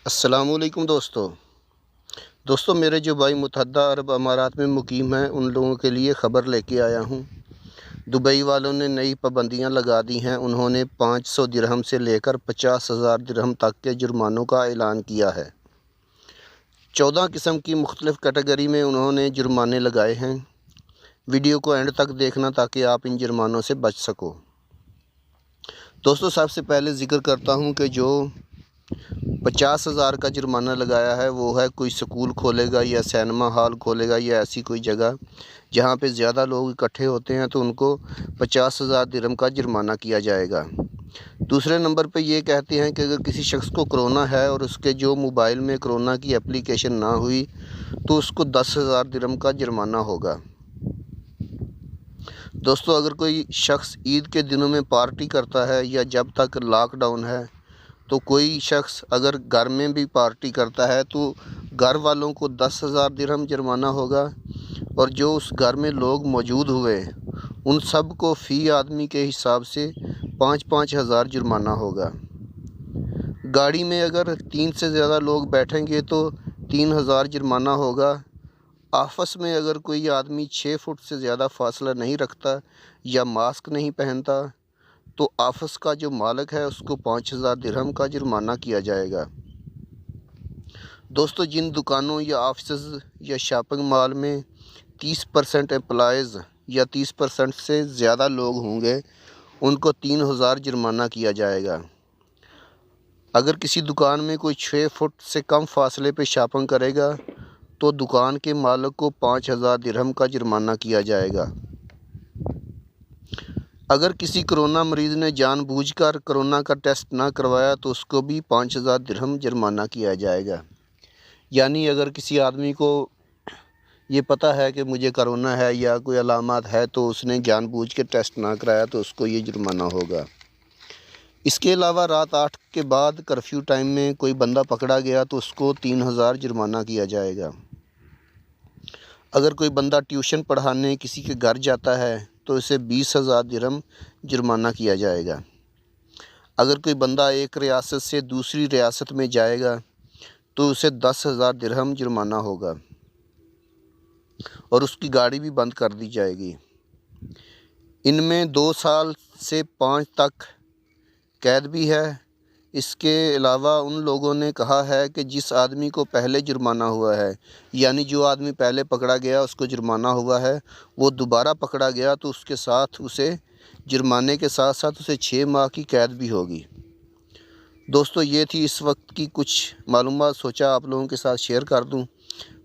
السلام علیکم دوستو میرے جو بھائی متحدہ عرب امارات میں مقیم ہیں ان لوگوں کے لیے خبر لے کے آیا ہوں۔ دبئی والوں نے نئی پابندیاں لگا دی ہیں۔ انہوں نے 500 درہم سے لے کر 50,000 درہم تک کے جرمانوں کا اعلان کیا ہے۔ 14 قسم کی مختلف کیٹیگری میں انہوں نے جرمانے لگائے ہیں۔ ویڈیو کو اینڈ تک دیکھنا تاکہ آپ ان جرمانوں سے بچ سکو۔ دوستو سب سے پہلے ذکر کرتا ہوں کہ جو 50,000 کا جرمانہ لگایا ہے وہ ہے کوئی سکول کھولے گا یا سینما ہال کھولے گا یا ایسی کوئی جگہ جہاں پہ زیادہ لوگ اکٹھے ہوتے ہیں تو ان کو 50,000 درہم کا جرمانہ کیا جائے گا۔ دوسرے نمبر پہ یہ کہتے ہیں کہ اگر کسی شخص کو کرونا ہے اور اس کے جو موبائل میں کرونا کی اپلیکیشن نہ ہوئی تو اس کو 10,000 درہم کا جرمانہ ہوگا۔ دوستو اگر کوئی شخص عید کے دنوں میں پارٹی کرتا ہے یا جب تک لاک ڈاؤن ہے تو کوئی شخص اگر گھر میں بھی پارٹی کرتا ہے تو گھر والوں کو 10,000 درہم جرمانہ ہوگا، اور جو اس گھر میں لوگ موجود ہوئے ان سب کو فی آدمی کے حساب سے 5,000 جرمانہ ہوگا۔ گاڑی میں اگر 3 سے زیادہ لوگ بیٹھیں گے تو 3,000 جرمانہ ہوگا۔ آپس میں اگر کوئی آدمی 6 فٹ سے زیادہ فاصلہ نہیں رکھتا یا ماسک نہیں پہنتا تو آفس کا جو مالک ہے اس کو 5,000 درہم کا جرمانہ کیا جائے گا۔ دوستو جن دکانوں یا آفسز یا شاپنگ مال میں 30% امپلائیز یا 30% سے زیادہ لوگ ہوں گے ان کو 3,000 جرمانہ کیا جائے گا۔ اگر کسی دکان میں کوئی 6 فٹ سے کم فاصلے پہ شاپنگ کرے گا تو دکان کے مالک کو 5,000 درہم کا جرمانہ کیا جائے گا۔ اگر کسی کرونا مریض نے جان بوجھ کر کرونا کا ٹیسٹ نہ کروایا تو اس کو بھی 5,000 درہم جرمانہ کیا جائے گا۔ یعنی اگر کسی آدمی کو یہ پتہ ہے کہ مجھے کرونا ہے یا کوئی علامات ہے تو اس نے جان بوجھ کے ٹیسٹ نہ کرایا تو اس کو یہ جرمانہ ہوگا۔ اس کے علاوہ رات 8 کے بعد کرفیو ٹائم میں کوئی بندہ پکڑا گیا تو اس کو 3,000 جرمانہ کیا جائے گا۔ اگر کوئی بندہ ٹیوشن پڑھانے کسی کے گھر جاتا ہے تو اسے 20,000 درہم جرمانہ کیا جائے گا۔ اگر کوئی بندہ ایک ریاست سے دوسری ریاست میں جائے گا تو اسے 10,000 درہم جرمانہ ہوگا اور اس کی گاڑی بھی بند کر دی جائے گی۔ ان میں 2 سال سے 5 تک قید بھی ہے۔ اس کے علاوہ ان لوگوں نے کہا ہے کہ جس آدمی کو پہلے جرمانہ ہوا ہے، یعنی جو آدمی پہلے پکڑا گیا اس کو جرمانہ ہوا ہے، وہ دوبارہ پکڑا گیا تو اس کے ساتھ اسے جرمانے کے ساتھ ساتھ اسے 6 ماہ کی قید بھی ہوگی۔ دوستو یہ تھی اس وقت کی کچھ معلومات، سوچا آپ لوگوں کے ساتھ شیئر کر دوں۔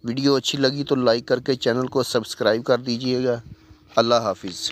ویڈیو اچھی لگی تو لائک کر کے چینل کو سبسکرائب کر دیجیے گا۔ اللہ حافظ۔